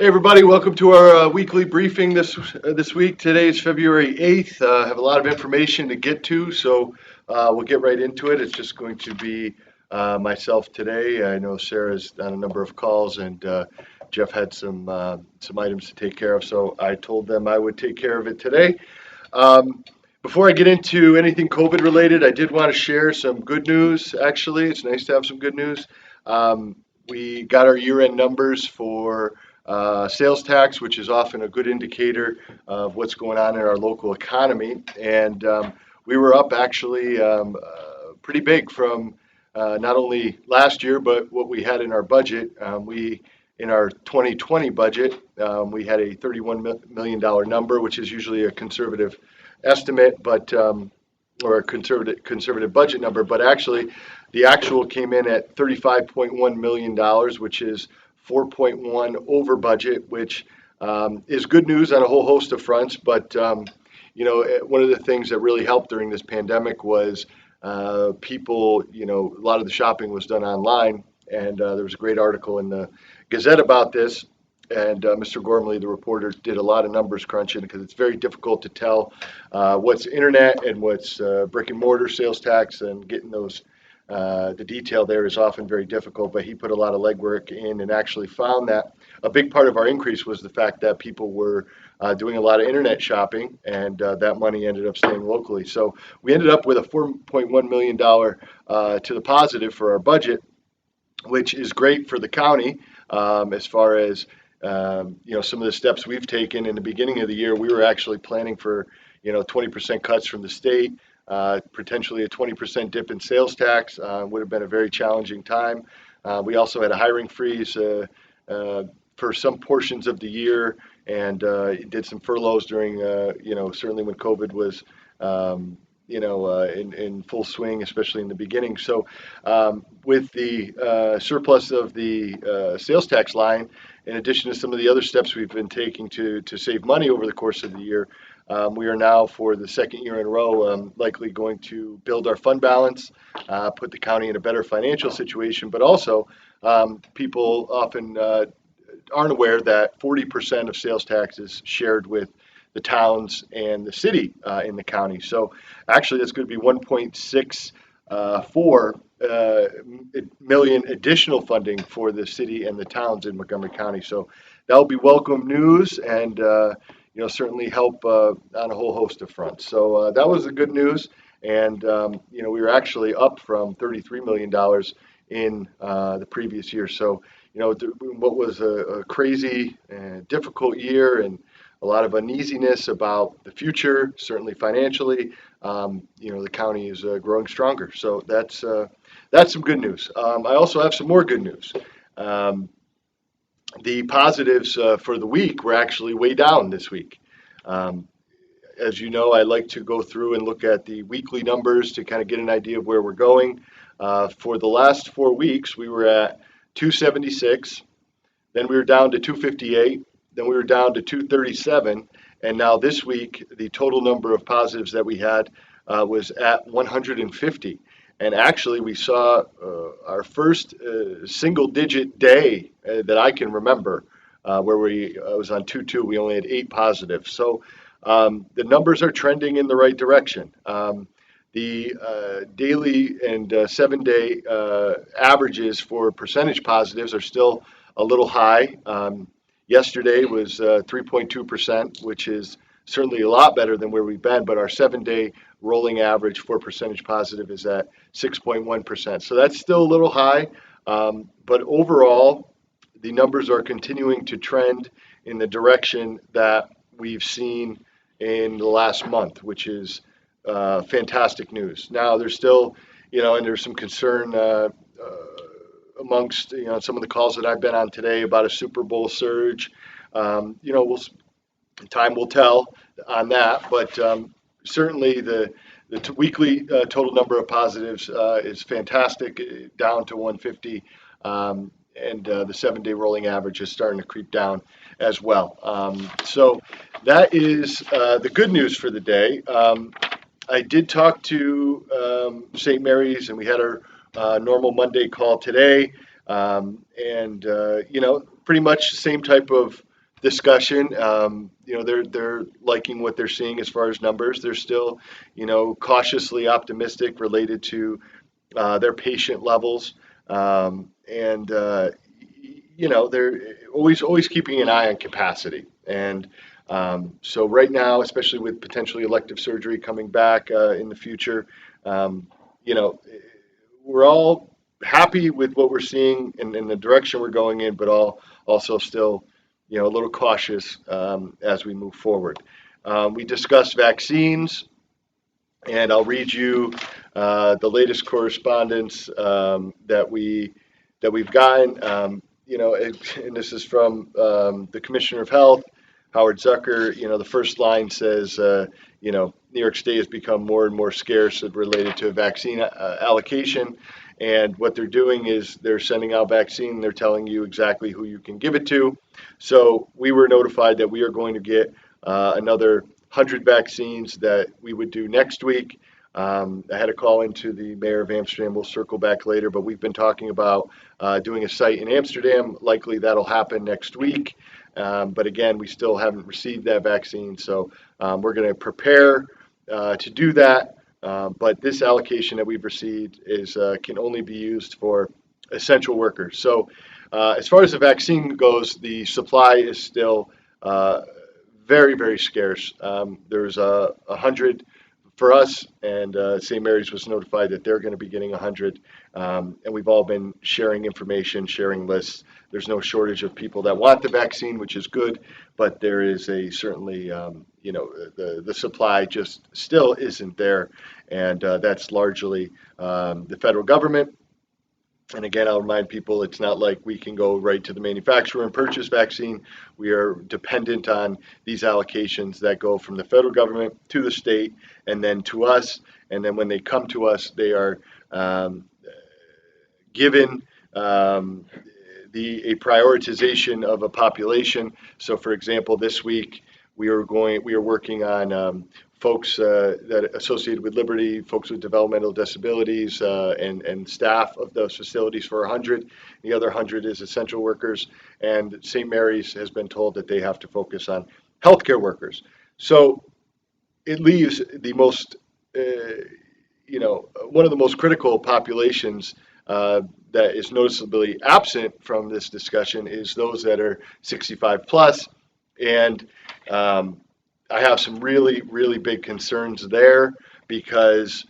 Hey everybody, welcome to our weekly briefing this week. Today is February 8th. I have a lot of information to get to, so we'll get right into it. It's just going to be myself today. I know Sarah's on a number of calls, and Jeff had some items to take care of, so I told them I would take care of it today. Um, Before I get into anything COVID related, I did want to share some good news. Actually, it's nice to have some good news. Um, we got our year-end numbers for sales tax, which is often a good indicator of what's going on in our local economy. And we were up actually pretty big from not only last year, but what we had in our budget. In our 2020 budget, we had a $31 million number, which is usually a conservative estimate, but or a conservative budget number. But actually, the actual came in at $35.1 million, which is 4.1 over budget, which is good news on a whole host of fronts. But one of the things that really helped during this pandemic was people. A lot of the shopping was done online, and there was a great article in the Gazette about this. And Mr. Gormley, the reporter, did a lot of numbers crunching because it's very difficult to tell what's internet and what's brick and mortar sales tax, and getting those the detail there is often very difficult. But he put a lot of legwork in and actually found that a big part of our increase was the fact that people were doing a lot of internet shopping, and that money ended up staying locally. So we ended up with a $4.1 million to the positive for our budget, which is great for the county as far as some of the steps we've taken. In the beginning of the year, we were actually planning for 20% cuts from the state, potentially a 20% dip in sales tax. Would have been a very challenging time. We also had a hiring freeze for some portions of the year, and did some furloughs during certainly when COVID was in full swing, especially in the beginning. So with the surplus of the sales tax line, in addition to some of the other steps we've been taking to save money over the course of the year, we are now, for the second year in a row, likely going to build our fund balance, put the county in a better financial situation. But also, people often aren't aware that 40% of sales tax is shared with the towns and the city in the county. So actually, that's going to be 1.64 million additional funding for the city and the towns in Montgomery County. So that will be welcome news, and certainly help on a whole host of fronts. So that was the good news, and we were actually up from $33 million in the previous year. So what was a crazy and difficult year, and a lot of uneasiness about the future, certainly financially. The county is growing stronger, so that's some good news. I also have some more good news. The positives for the week were actually way down this week. As you know, I like to go through and look at the weekly numbers to kind of get an idea of where we're going. For the last 4 weeks, we were at 276, then we were down to 258, then we were down to 237, and now this week, the total number of positives that we had was at 150. And actually, we saw our first single-digit day that I can remember, where we was on 2.2. We only had 8 positives. So the numbers are trending in the right direction. The daily and 7-day averages for percentage positives are still a little high. Yesterday was 3.2%, which is certainly a lot better than where we've been, but our 7-day rolling average for percentage positive is at 6.1%. So that's still a little high, but overall, the numbers are continuing to trend in the direction that we've seen in the last month, which is fantastic news. Now, there's still, and there's some concern amongst some of the calls that I've been on today about a Super Bowl surge. Time will tell on that, but certainly the weekly total number of positives is fantastic, down to 150, and the 7-day rolling average is starting to creep down as well. So that is the good news for the day. I did talk to St. Mary's, and we had our normal Monday call today, and pretty much the same type of discussion. They're liking what they're seeing as far as numbers. They're still, cautiously optimistic related to their patient levels, and they're always keeping an eye on capacity. And so right now, especially with potentially elective surgery coming back in the future, you know, we're all happy with what we're seeing and the direction we're going in, but also still, a little cautious as we move forward. We discussed vaccines, and I'll read you the latest correspondence that we've gotten. And this is from the Commissioner of Health, Howard Zucker. The first line says, New York State has become more and more scarce related to vaccine allocation. And what they're doing is they're sending out vaccine. They're telling you exactly who you can give it to. So we were notified that we are going to get another 100 vaccines that we would do next week. I had a call into the mayor of Amsterdam. We'll circle back later, but we've been talking about doing a site in Amsterdam. Likely that'll happen next week. But again, we still haven't received that vaccine. So we're going to prepare to do that. But this allocation that we've received can only be used for essential workers. So as far as the vaccine goes, the supply is still very, very scarce. There's 100 for us, and St. Mary's was notified that they're going to be getting 100. And we've all been sharing information, sharing lists. There's no shortage of people that want the vaccine, which is good, but there is certainly, the supply just still isn't there. And that's largely the federal government. And again, I'll remind people, it's not like we can go right to the manufacturer and purchase vaccine. We are dependent on these allocations that go from the federal government to the state and then to us. And then when they come to us, they are given a prioritization of a population. So, for example, this week we are working on folks that associated with Liberty, folks with developmental disabilities, and staff of those facilities for 100. The other 100 is essential workers, and St. Mary's has been told that they have to focus on healthcare workers. So it leaves the most, one of the most critical populations that is noticeably absent from this discussion is those that are 65 plus, and I have some really, really big concerns there because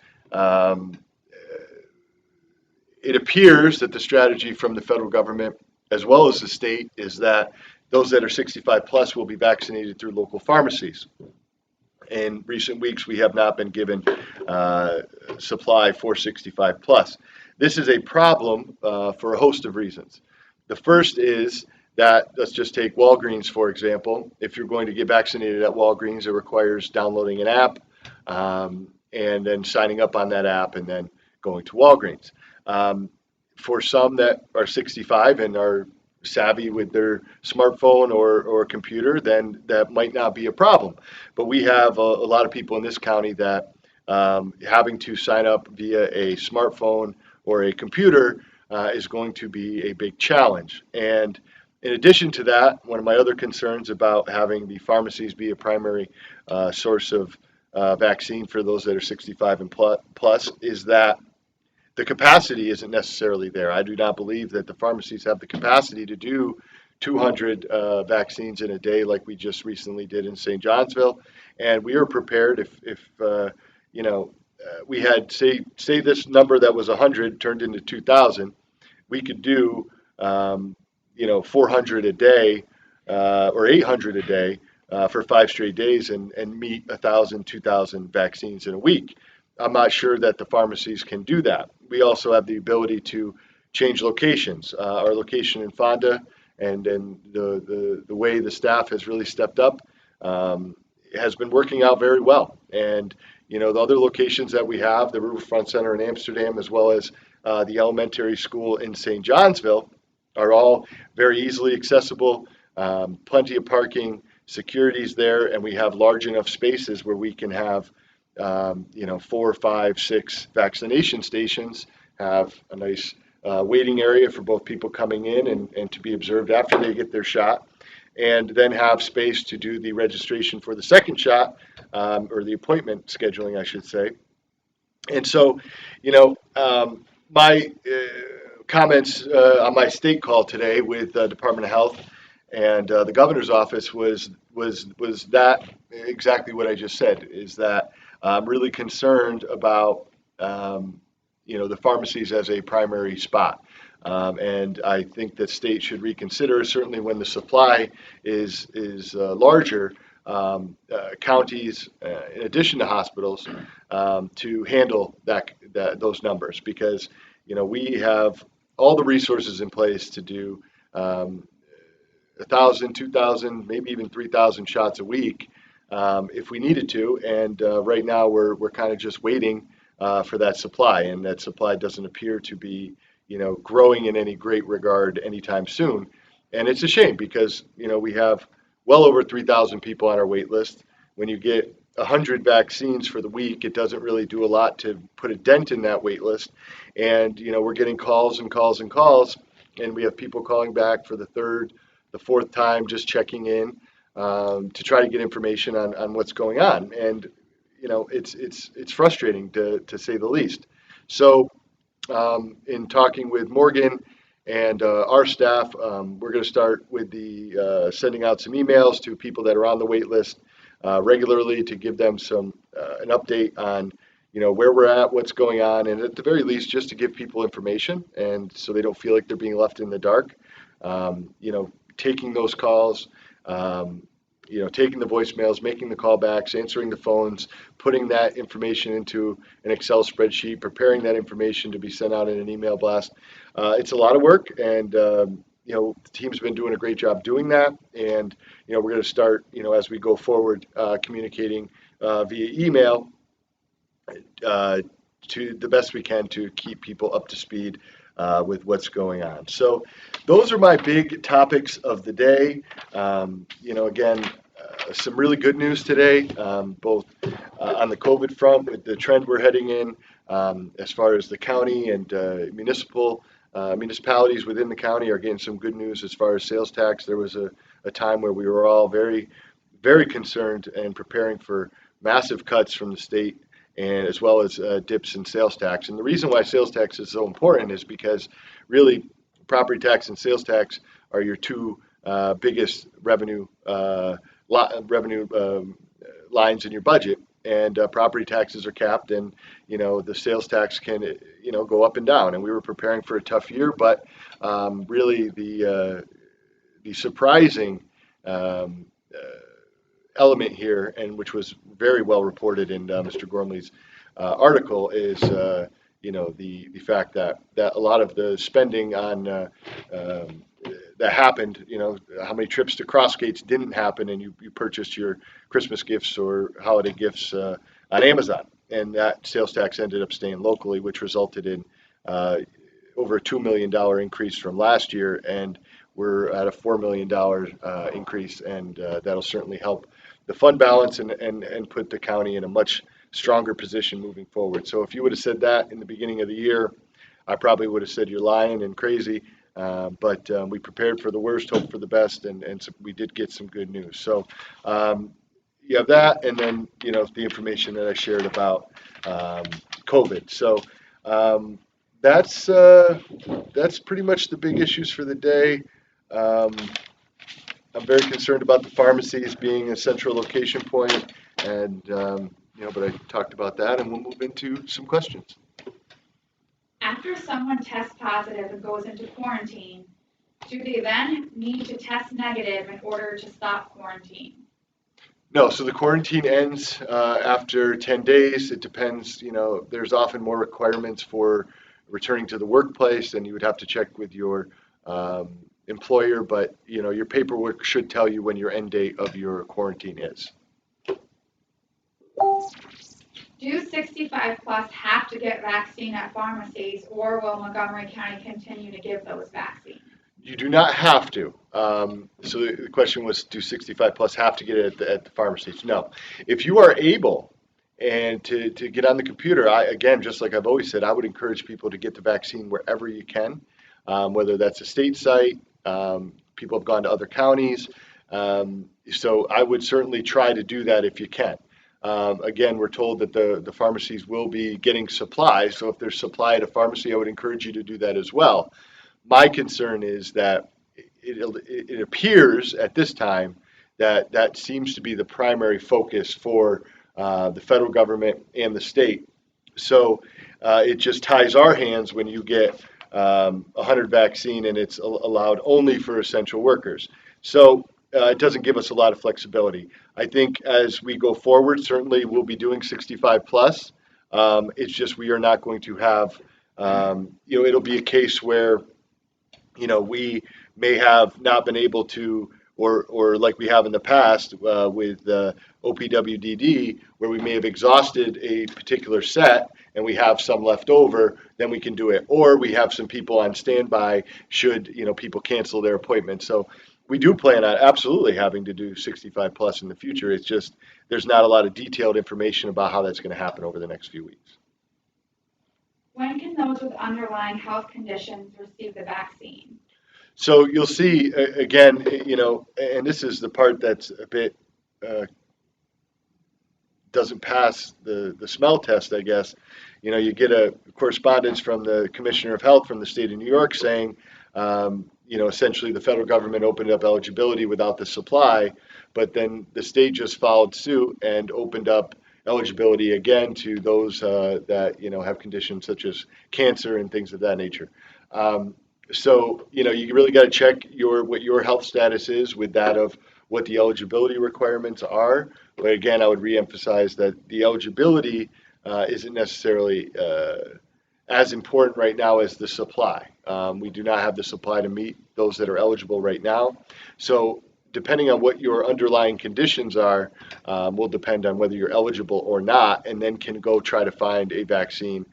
it appears that the strategy from the federal government as well as the state is that those that are 65 plus will be vaccinated through local pharmacies. In recent weeks, we have not been given supply for 65 plus. This is a problem for a host of reasons. The first is that, let's just take Walgreens, for example. If you're going to get vaccinated at Walgreens, it requires downloading an app and then signing up on that app and then going to Walgreens. For some that are 65 and are savvy with their smartphone or computer, then that might not be a problem. But we have a lot of people in this county that having to sign up via a smartphone or a computer is going to be a big challenge. And in addition to that, one of my other concerns about having the pharmacies be a primary source of vaccine for those that are 65 and plus is that the capacity isn't necessarily there. I do not believe that the pharmacies have the capacity to do 200 vaccines in a day like we just recently did in St. Johnsville. And we are prepared if we had, say this number that was 100 turned into 2,000, we could do 400 a day or 800 a day for 5 straight days and meet 1,000, 2,000 vaccines in a week. I'm not sure that the pharmacies can do that. We also have the ability to change locations. Our location in Fonda and the way the staff has really stepped up has been working out very well. And the other locations that we have, the Riverfront Center in Amsterdam, as well as the elementary school in St. Johnsville, are all very easily accessible, plenty of parking, security's there, and we have large enough spaces where we can have 4, 5, 6 vaccination stations, have a nice waiting area for both people coming in and to be observed after they get their shot. and then have space to do the registration for the second shot, or the appointment scheduling, I should say. And so, my comments on my state call today with Department of Health and the governor's office was that exactly what I just said. Is that I'm really concerned about the pharmacies as a primary spot. And I think that states should reconsider, certainly when the supply is larger, counties, in addition to hospitals, to handle those numbers, because we have all the resources in place to do 1,000, 2,000, maybe even 3,000 shots a week, if we needed to. And right now we're kind of just waiting for that supply, and that supply doesn't appear to be growing in any great regard anytime soon. And it's a shame because we have well over 3,000 people on our wait list. When you get 100 vaccines for the week, it doesn't really do a lot to put a dent in that wait list. And we're getting calls and calls and calls, and we have people calling back for the third, the fourth time, just checking in to try to get information on what's going on. And it's frustrating to say the least. So in talking with Morgan and our staff, we're going to start with the sending out some emails to people that are on the wait list regularly to give them an update on where we're at, what's going on, and at the very least just to give people information, and so they don't feel like they're being left in the dark. Taking those calls, taking the voicemails, making the callbacks, answering the phones, putting that information into an Excel spreadsheet, preparing that information to be sent out in an email blast. It's a lot of work, and the team's been doing a great job doing that. And we're going to start, as we go forward, communicating via email to the best we can to keep people up to speed with what's going on. So those are my big topics of the day. Again, some really good news today, both on the COVID front with the trend we're heading in, as far as the county and municipalities within the county are getting some good news as far as sales tax. There was a time where we were all very, very concerned and preparing for massive cuts from the state, and as well as dips in sales tax. And the reason why sales tax is so important is because really property tax and sales tax are your two biggest revenue lines in your budget. And property taxes are capped, and the sales tax can go up and down. And we were preparing for a tough year, but really the surprising element here, and which was very well reported in Mr. Gormley's article, is the fact that a lot of the spending on that happened, how many trips to Crossgates didn't happen, and you purchased your Christmas gifts or holiday gifts on Amazon, and that sales tax ended up staying locally, which resulted in over a $2 million increase from last year, and we're at a $4 million increase, and that'll certainly help the fund balance and put the county in a much stronger position moving forward. So if you would have said that in the beginning of the year, I probably would have said you're lying and crazy. But we prepared for the worst, hoped for the best, and so we did get some good news. So you have that, and then the information that I shared about COVID. So that's pretty much the big issues for the day. I'm very concerned about the pharmacies being a central location point, and but I talked about that, and we'll move into some questions. After someone tests positive and goes into quarantine, do they then need to test negative in order to stop quarantine? No, so the quarantine ends after 10 days. It depends, there's often more requirements for returning to the workplace, and you would have to check with your employer, but your paperwork should tell you when your end date of your quarantine is. Do 65 plus have to get vaccine at pharmacies, or will Montgomery County continue to give those vaccines? You do not have to. So the question was, do 65 plus have to get it at the pharmacies? No. If you are able and to get on the computer, again, just like I've always said, I would encourage people to get the vaccine wherever you can, whether that's a state site, people have gone to other counties. So I would certainly try to do that if you can. Again, we're told that the pharmacies will be getting supply, so if there's supply at a pharmacy, I would encourage you to do that as well. My concern is that it appears at this time that that seems to be the primary focus for the federal government and the state. So it just ties our hands when you get 100 vaccine and it's allowed only for essential workers. So it doesn't give us a lot of flexibility. I think as we go forward, certainly we'll be doing 65 plus. It's just we are not going to have, it'll be a case where we may have not been able to, or like we have in the past with OPWDD, where we may have exhausted a particular set and we have some left over, then we can do it. Or we have some people on standby should, people cancel their appointments. So we do plan on absolutely having to do 65 plus in the future. It's just there's not a lot of detailed information about how that's going to happen over the next few weeks. When can those with underlying health conditions receive the vaccine? So you'll see again, and this is the part that's a bit doesn't pass the smell test, I guess. You get a correspondence from the Commissioner of Health from the state of New York saying, essentially the federal government opened up eligibility without the supply, but then the state just followed suit and opened up eligibility again to those that have conditions such as cancer and things of that nature. So you really got to check what your health status is with that of what the eligibility requirements are. But again, I would reemphasize that the eligibility isn't necessarily as important right now as the supply. We do not have the supply to meet those that are eligible right now. So depending on what your underlying conditions are, will depend on whether you're eligible or not, and then can go try to find a vaccine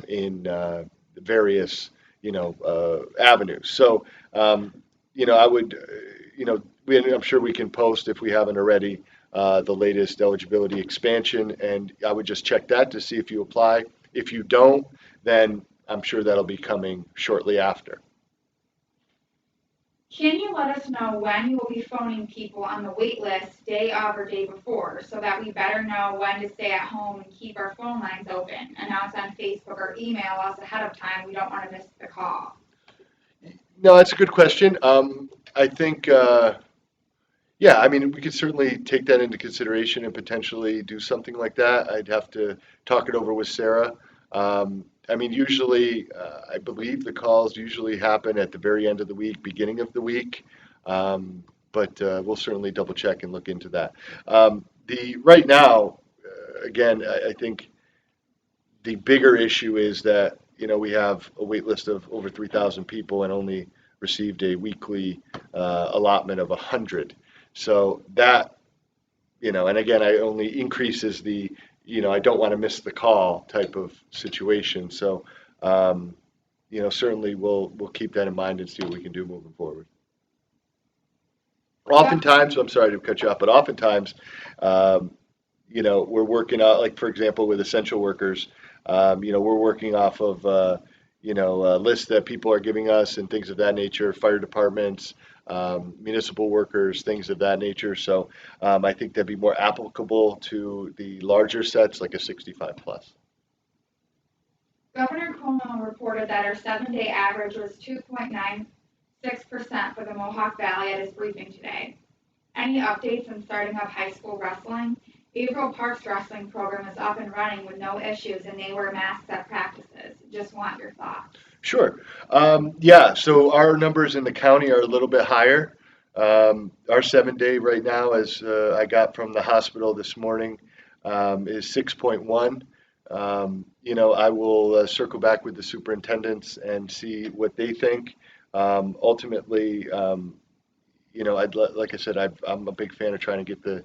in various avenues. So I would, I'm sure we can post if we haven't already the latest eligibility expansion, and I would just check that to see if you apply. If you don't, then I'm sure that'll be coming shortly after. Can you let us know when you will be phoning people on the wait list day of or day before so that we better know when to stay at home and keep our phone lines open, announce on Facebook or email us ahead of time? We don't want to miss the call. No, that's a good question. I think, yeah, I mean, we could certainly take that into consideration and potentially do something like that. I'd have to talk it over with Sarah. I mean, usually, I believe the calls usually happen at the very end of the week, beginning of the week. But we'll certainly double check and look into that. The right now, again, I think the bigger issue is that we have a wait list of over 3,000 people and only received a weekly allotment of 100. So that and again, I only increases the I don't want to miss the call type of situation. So certainly we'll keep that in mind and see what we can do moving forward. Oftentimes, I'm sorry to cut you off, but oftentimes, we're working out, like for example, with essential workers, we're working off of, lists that people are giving us and things of that nature, fire departments, municipal workers, things of that nature. So I think that'd be more applicable to the larger sets, like a 65 plus. Governor Cuomo reported that our 7-day average was 2.96% for the Mohawk Valley at his briefing today. Any updates on starting up high school wrestling? Behavioral Park's wrestling program is up and running with no issues, and they wear masks at practices. Just want your thoughts. Sure. Yeah, so our numbers in the county are a little bit higher. Our 7-day right now, as I got from the hospital this morning, is 6.1. I will circle back with the superintendents and see what they think. Ultimately, like I said, I'm a big fan of trying to get the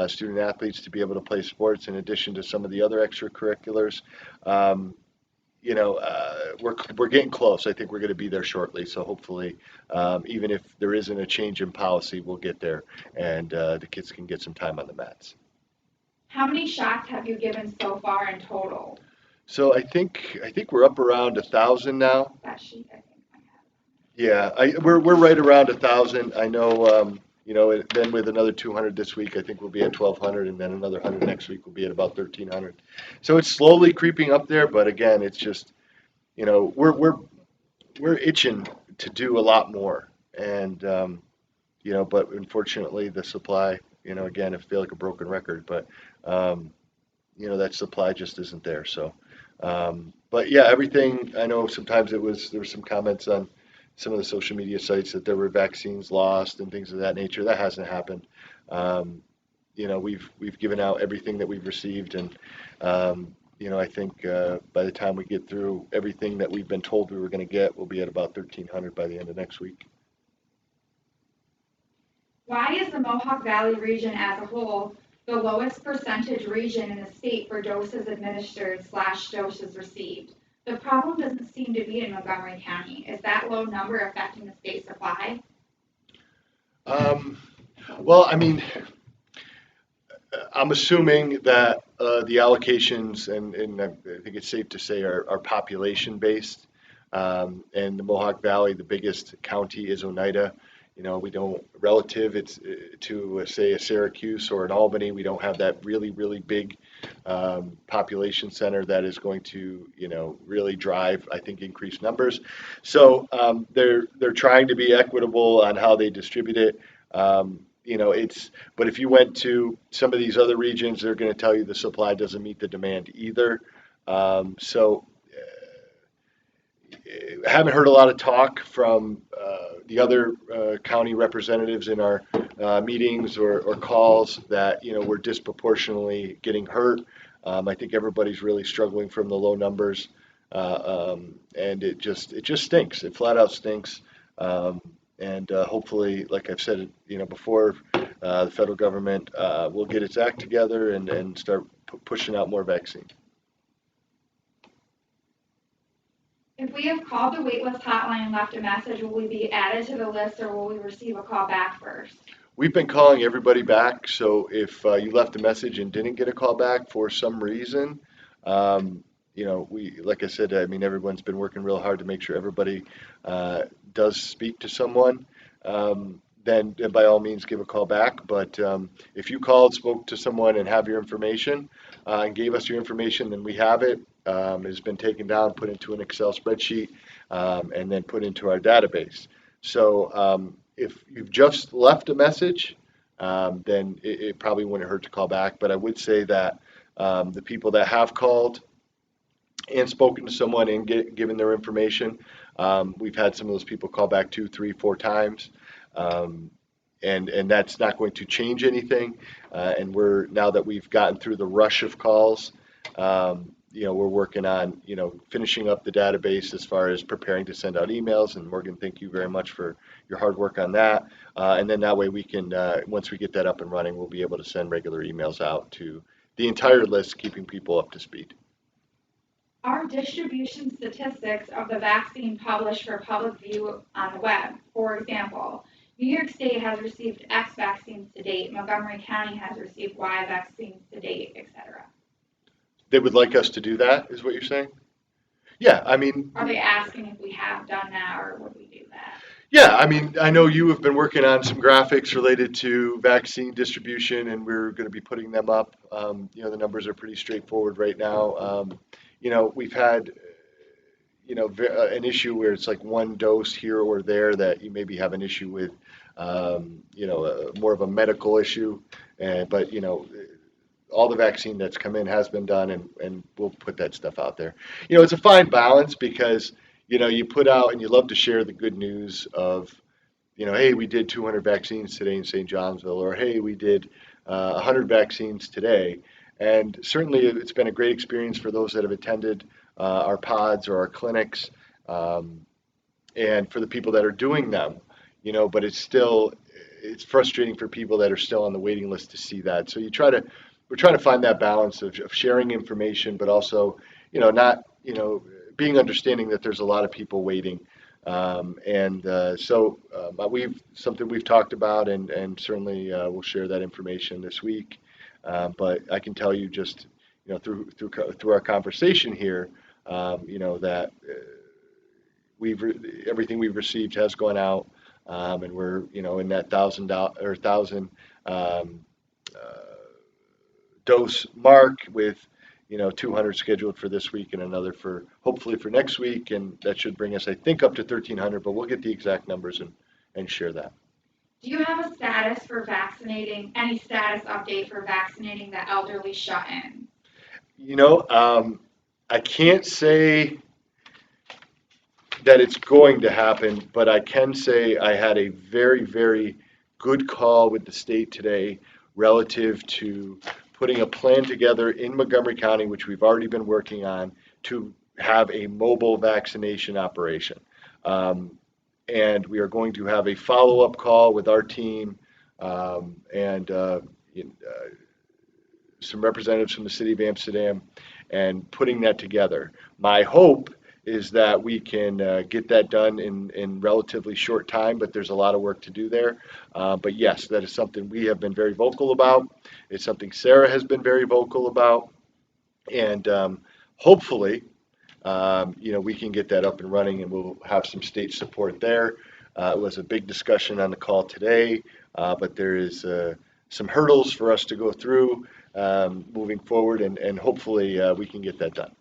student athletes to be able to play sports in addition to some of the other extracurriculars. We're getting close. I think we're going to be there shortly. So hopefully, even if there isn't a change in policy, we'll get there and the kids can get some time on the mats. How many shots have you given so far in total? So I think we're up around 1,000 now. That sheet, I think I have. Yeah, we're right around 1,000. I know then with another 200 this week, I think we'll be at 1,200, and then another 100 next week will be at about 1,300. So it's slowly creeping up there, but again, it's just, we're itching to do a lot more, and but unfortunately, the supply, again, I feel like a broken record, but um, that supply just isn't there. So, but yeah, everything. I know sometimes there were some comments on some of the social media sites that there were vaccines lost and things of that nature. That hasn't happened. Um, we've given out everything that we've received, and I think by the time we get through everything that we've been told we were going to get, we'll be at about 1,300 by the end of next week. Why is the Mohawk Valley region as a whole the lowest percentage region in the state for doses administered / doses received? The problem doesn't seem to be in Montgomery County. Is that low number affecting the state supply? Um, well, I mean, I'm assuming that the allocations, and I think it's safe to say, are population based. And the Mohawk Valley, the biggest county is Oneida. We don't, relative it's to say a Syracuse or an Albany, we don't have that really, really big population center that is going to, really drive, I think, increased numbers. So they're trying to be equitable on how they distribute it. But if you went to some of these other regions, they're going to tell you the supply doesn't meet the demand either. So I haven't heard a lot of talk from the other county representatives in our meetings or calls that we're disproportionately getting hurt. I think everybody's really struggling from the low numbers, and it just stinks. It flat out stinks. And hopefully, like I've said, before, the federal government will get its act together and start pushing out more vaccine. If we have called the waitlist hotline and left a message, will we be added to the list or will we receive a call back first? We've been calling everybody back, so if you left a message and didn't get a call back for some reason, like I said, I mean, everyone's been working real hard to make sure everybody does speak to someone. Then by all means give a call back. But if you called, spoke to someone, and have your information, and gave us your information, then we have it. It has been taken down, put into an Excel spreadsheet, and then put into our database. So if you've just left a message, then it probably wouldn't hurt to call back. But I would say that the people that have called and spoken to someone and given their information, we've had some of those people call back 2, 3, 4 times. And that's not going to change anything. And now that we've gotten through the rush of calls, we're working on, finishing up the database as far as preparing to send out emails. And Morgan, thank you very much for your hard work on that. And then that way we can, once we get that up and running, we'll be able to send regular emails out to the entire list, keeping people up to speed. Are distribution statistics of the vaccine published for public view on the web? For example, New York State has received X vaccines to date, Montgomery County has received Y vaccines to date, etc. They would like us to do that, is what you're saying? Yeah, I mean. Are they asking if we have done that or would we do that? Yeah, I mean, I know you have been working on some graphics related to vaccine distribution, and we're going to be putting them up. The numbers are pretty straightforward right now. We've had, an issue where it's like one dose here or there that you maybe have an issue with, more of a medical issue. But all the vaccine that's come in has been done, and we'll put that stuff out there. It's a fine balance because, you put out and you love to share the good news of, hey, we did 200 vaccines today in St. Johnsville, or hey, we did 100 vaccines today. And certainly it's been a great experience for those that have attended our pods or our clinics, and for the people that are doing them, but it's frustrating for people that are still on the waiting list to see that. So we're trying to find that balance of sharing information, but also, not, being understanding that there's a lot of people waiting. Something we've talked about, and certainly we'll share that information this week. But I can tell you just, through our conversation here, that everything we've received has gone out. And we're, in that thousand um, dose mark with, 200 scheduled for this week and another for hopefully for next week, and that should bring us, I think, up to 1,300. But we'll get the exact numbers and share that. Do you have a status for vaccinating, any status update for vaccinating the elderly shut-in? You know, I can't say that it's going to happen, but I can say I had a very, very good call with the state today relative to putting a plan together in Montgomery County, which we've already been working on, to have a mobile vaccination operation. And we are going to have a follow-up call with our team and some representatives from the city of Amsterdam and putting that together. My hope is that we can get that done in relatively short time, but there's a lot of work to do there. But yes, that is something we have been very vocal about. It's something Sarah has been very vocal about. And hopefully, we can get that up and running and we'll have some state support there. It was a big discussion on the call today, but there is some hurdles for us to go through moving forward, and hopefully we can get that done.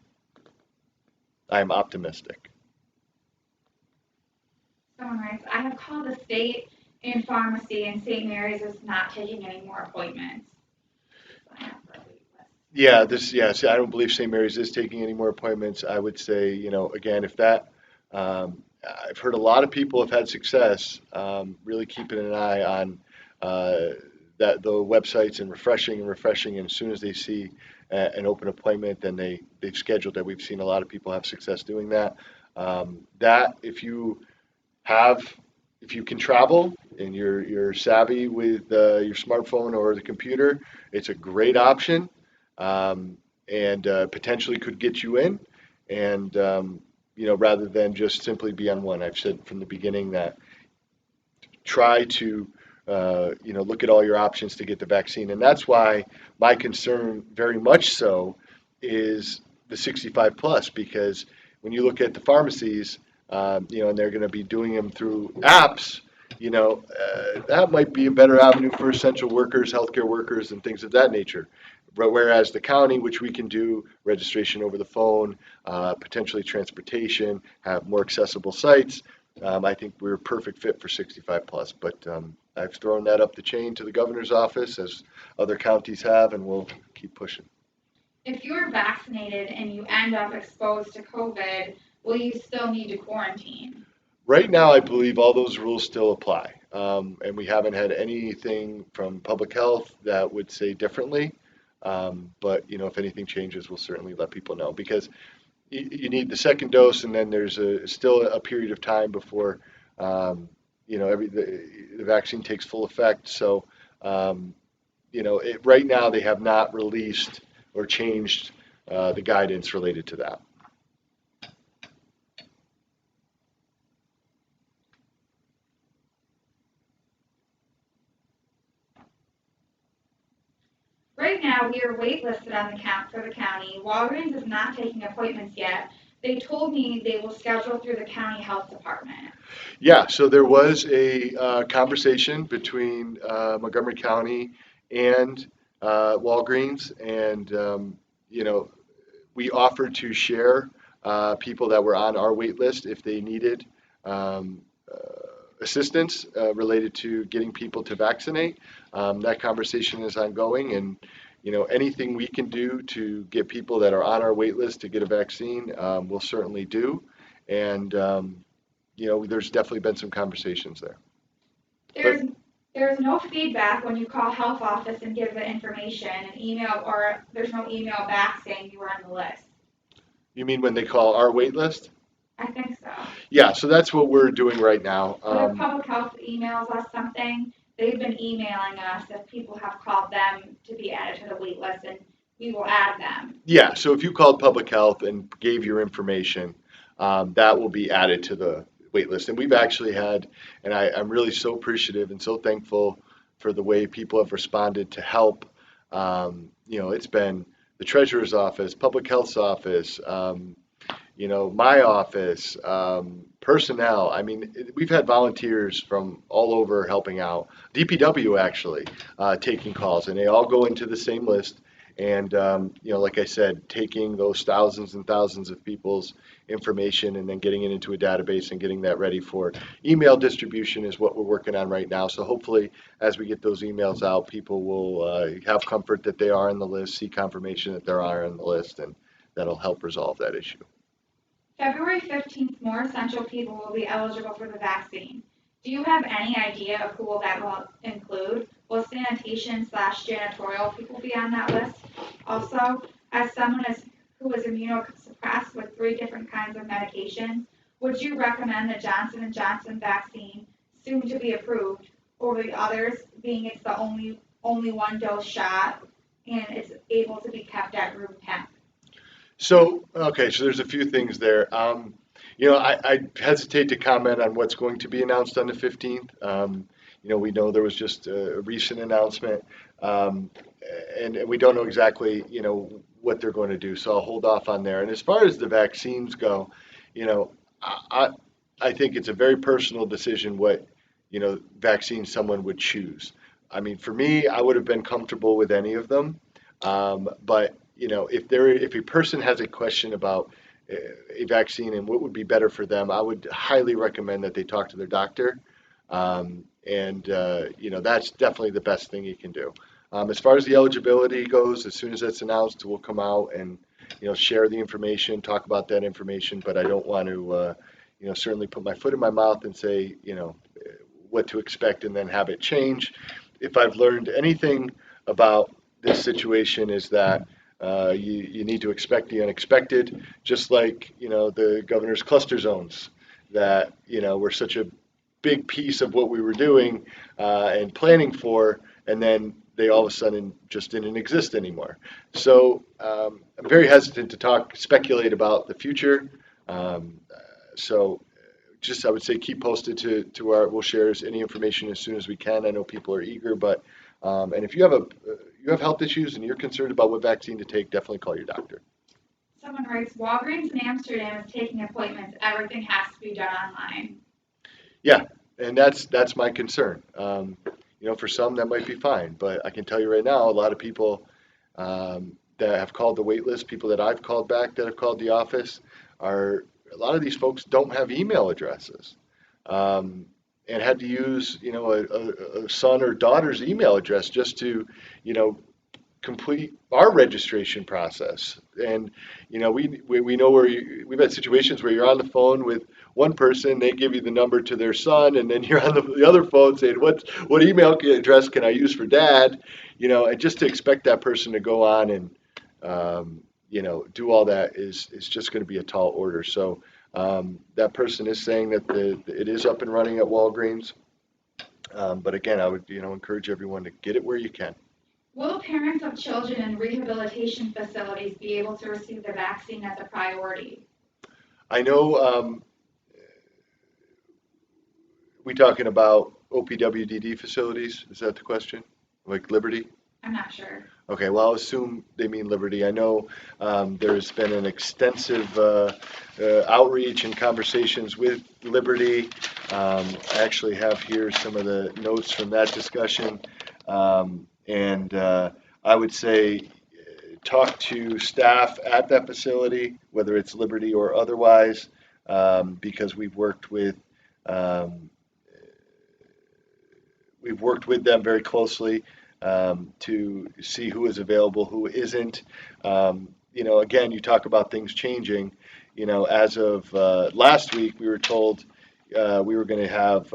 I'm optimistic. Someone writes, I have called the state and pharmacy and St. Mary's is not taking any more appointments. Sign up for a wait list. Yeah, I don't believe St. Mary's is taking any more appointments. I would say, again, if that, I've heard a lot of people have had success really keeping an eye on the websites and refreshing, and as soon as they see an open appointment, then they've scheduled that. We've seen a lot of people have success doing that. That have if you can travel and you're savvy with your smartphone or the computer, it's a great option, and potentially could get you in. And rather than just simply be on one, I've said from the beginning that try to look at all your options to get the vaccine, and that's why my concern, very much so, is the 65 plus, because when you look at the pharmacies, and they're going to be doing them through apps, that might be a better avenue for essential workers, healthcare workers, and things of that nature. But whereas the county, which we can do registration over the phone, potentially transportation, have more accessible sites, I think we're a perfect fit for 65 plus. But I've thrown that up the chain to the governor's office, as other counties have, and we'll keep pushing. If you're vaccinated and you end up exposed to COVID, will you still need to quarantine? Right now, I believe all those rules still apply. And we haven't had anything from public health that would say differently. But, if anything changes, we'll certainly let people know, because you need the second dose, and then there's still a period of time before, the vaccine takes full effect. So, right now they have not released or changed the guidance related to that. Right now, we are waitlisted on the count for the county. Walgreens is not taking appointments yet. They told me they will schedule through the county health department. Yeah, so there was a conversation between Montgomery County and Walgreens, and we offered to share people that were on our wait list if they needed um, assistance related to getting people to vaccinate. That conversation is ongoing, and anything we can do to get people that are on our wait list to get a vaccine, we'll certainly do. And there's definitely been some conversations there. There's there's no feedback when you call health office and give the information, an email, or there's no email back saying you were on the list. You mean when they call our wait list? I think so. Yeah, so that's what we're doing right now. But if public health emails us something, they've been emailing us if people have called them to be added to the wait list, and we will add them. Yeah, so if you called public health and gave your information, that will be added to the wait list. And we've actually had, and I'm really so appreciative and so thankful for the way people have responded to help. It's been the treasurer's office, public health's office, my office, personnel. I mean, we've had volunteers from all over helping out. DPW actually taking calls, and they all go into the same list. And like I said, taking those thousands and thousands of people's information and then getting it into a database and getting that ready for email distribution is what we're working on right now. So hopefully, as we get those emails out, people will have comfort that they are on the list, see confirmation that they are on the list, and that'll help resolve that issue. February 15th, more essential people will be eligible for the vaccine. Do you have any idea of who that will include? Will sanitation/janitorial people be on that list? Also, as someone who is immunosuppressed with 3 different kinds of medications, would you recommend the Johnson & Johnson vaccine, soon to be approved, over the others, being it's the only 1 dose shot and it's able to be kept at room temp? So, okay, so there's a few things there. I hesitate to comment on what's going to be announced on the 15th. We know there was just a recent announcement, and we don't know exactly, what they're going to do. So I'll hold off on there. And as far as the vaccines go, I, I think it's a very personal decision what, vaccine someone would choose. I mean, for me, I would have been comfortable with any of them. But if a person has a question about a vaccine and what would be better for them, I would highly recommend that they talk to their doctor. That's definitely the best thing you can do. As far as the eligibility goes, as soon as that's announced, we'll come out and share the information, talk about that information. But I don't want to certainly put my foot in my mouth and say what to expect and then have it change. If I've learned anything about this situation is that you need to expect the unexpected, just like the governor's cluster zones that were such a big piece of what we were doing and planning for, and then they all of a sudden just didn't exist anymore. So I'm very hesitant to speculate about the future. So just I would say keep posted to we'll share any information as soon as we can. I know people are eager, but and if you have health issues and you're concerned about what vaccine to take, definitely call your doctor. Someone writes, Walgreens in Amsterdam is taking appointments. Everything has to be done online. Yeah, and that's my concern. For some that might be fine, but I can tell you right now, a lot of people that have called the wait list, people that I've called back that have called the office, a lot of these folks don't have email addresses. And had to use, a son or daughter's email address just to, complete our registration process. And, we know we've had situations where you're on the phone with one person, they give you the number to their son, and then you're on the other phone saying, what email address can I use for dad? And just to expect that person to go on and, do all that is just going to be a tall order. So, that person is saying that it is up and running at Walgreens. But again, I would encourage everyone to get it where you can. Will parents of children in rehabilitation facilities be able to receive the vaccine as a priority? I know we talking about OPWDD facilities. Is that the question? Like Liberty? I'm not sure. Okay, well, I'll assume they mean Liberty. I know there's been an extensive outreach and conversations with Liberty. I actually have here some of the notes from that discussion. And I would say talk to staff at that facility, whether it's Liberty or otherwise, because we've worked with them very closely to see who is available, who isn't. Again, you talk about things changing. As of last week, we were told we were going to have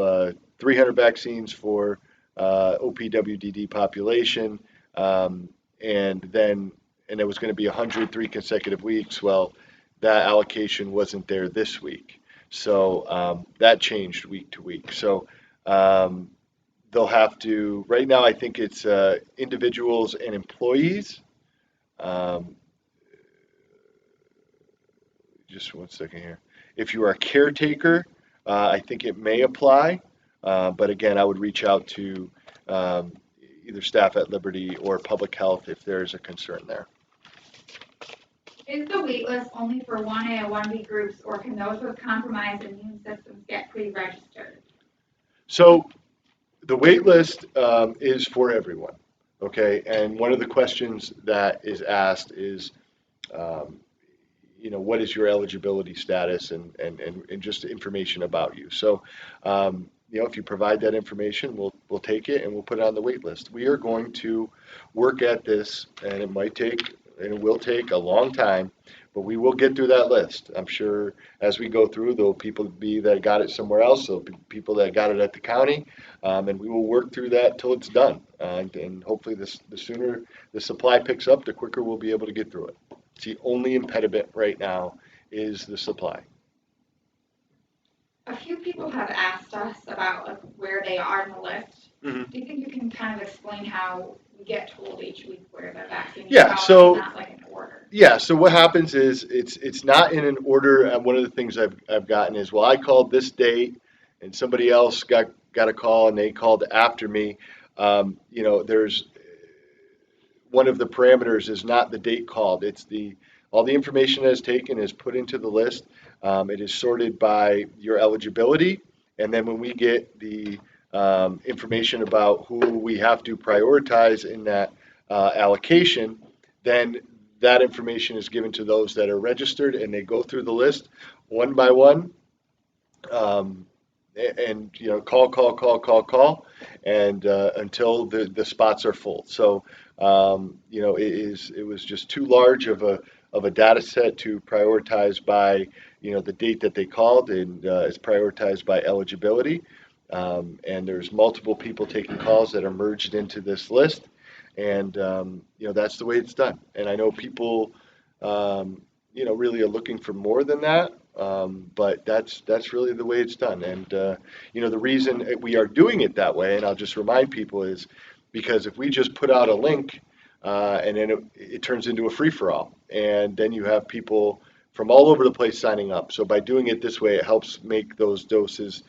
300 vaccines for OPWDD population, and it was going to be 103 consecutive weeks. Well, that allocation wasn't there this week, so that changed week to week. So they'll have to. Right now, I think it's individuals and employees. Just one second here. If you are a caretaker, I think it may apply. But again, I would reach out to either staff at Liberty or public health if there's a concern there. Is the wait list only for 1A and 1B groups, or can those with compromised immune systems get pre-registered? So the wait list is for everyone, okay? And one of the questions that is asked is, um, what is your eligibility status and just information about you. So, if you provide that information, we'll take it and we'll put it on the wait list. We are going to work at this, and it will take a long time, but we will get through that list. I'm sure as we go through, there'll people be that got it somewhere else, there'll be people that got it at the county, and we will work through that till it's done. And hopefully, the sooner the supply picks up, the quicker we'll be able to get through it. It's the only impediment right now is the supply. A few people have asked us about like where they are in the list. hmm Do you think you can kind of explain how we get told each week where the vaccine is Yeah. going, So not like an order? yeah. So what happens is it's not in an order. One of the things I've gotten is, well, I called this date, and somebody else got a call, and they called after me. There's one of the parameters is not the date called. It's all the information that is taken is put into the list. It is sorted by your eligibility, and then when we get the information about who we have to prioritize in that allocation, then that information is given to those that are registered, and they go through the list one by one. Um, and call, and until the spots are full. So it was just too large of a data set to prioritize by the date that they called, and it's prioritized by eligibility. And there's multiple people taking calls that are merged into this list, and that's the way it's done. And I know people really are looking for more than that. But that's really the way it's done. And the reason we are doing it that way, and I'll just remind people, is because if we just put out a link and then it turns into a free for all, and then you have people from all over the place signing up. So by doing it this way, it helps make those doses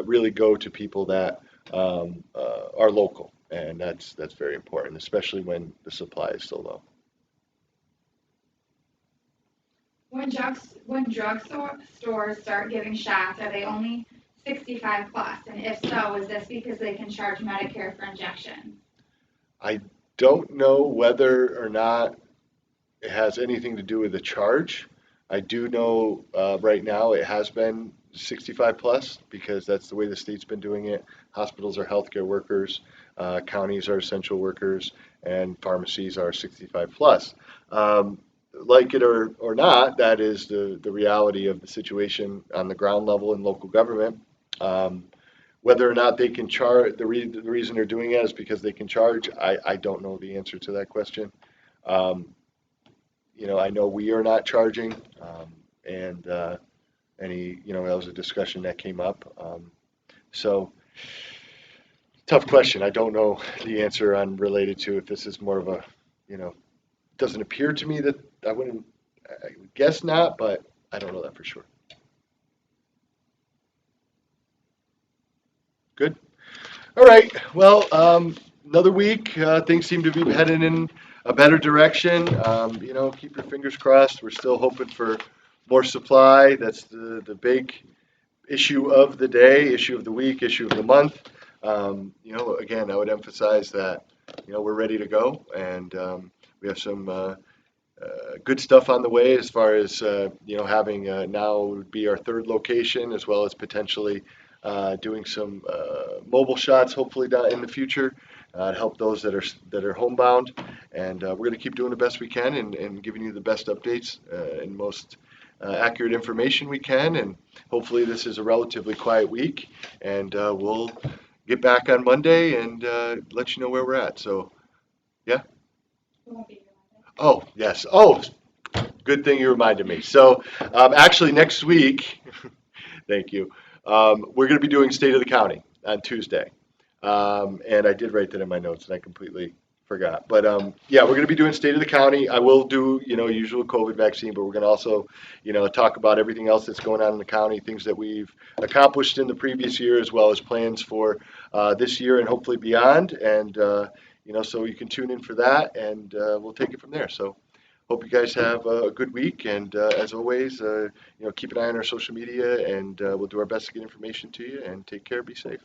really go to people that are local, and that's very important, especially when the supply is so low. When stores start giving shots, are they only 65 plus? And if so, is this because they can charge Medicare for injections? I don't know whether or not it has anything to do with the charge. I do know right now it has been 65 plus because that's the way the state's been doing it. Hospitals are healthcare workers, counties are essential workers, and pharmacies are 65 plus. Like it or not, that is the reality of the situation on the ground level in local government. Um, Whether or not they can charge, the reason they're doing it is because they can charge. I don't know the answer to that question. Um, I know we are not charging, and that was a discussion that came up. So tough question. I don't know the answer on related to if this is more of a, doesn't appear to me that I would guess not, but I don't know that for sure. Good. All right. Well, another week. Things seem to be heading in a better direction. Keep your fingers crossed. We're still hoping for more supply. That's the big issue of the day, issue of the week, issue of the month. Again, I would emphasize that we're ready to go, and we have some good stuff on the way as far as having now would be our third location, as well as potentially doing some mobile shots hopefully down in the future to help those that are homebound. And we're going to keep doing the best we can and giving you the best updates and most accurate information we can. And hopefully this is a relatively quiet week, and we'll get back on Monday and let you know where we're at. So yeah. It won't be here Monday. Oh, yes. Oh, good thing you reminded me. So, actually, next week, thank you. We're going to be doing State of the County on Tuesday, and I did write that in my notes, and I completely forgot. But yeah, we're going to be doing State of the County. I will do usual COVID vaccine, but we're going to also talk about everything else that's going on in the county, things that we've accomplished in the previous year, as well as plans for this year and hopefully beyond. And so you can tune in for that, and we'll take it from there. So. hope you guys have a good week. And as always, keep an eye on our social media, and we'll do our best to get information to you. And take care. Be safe.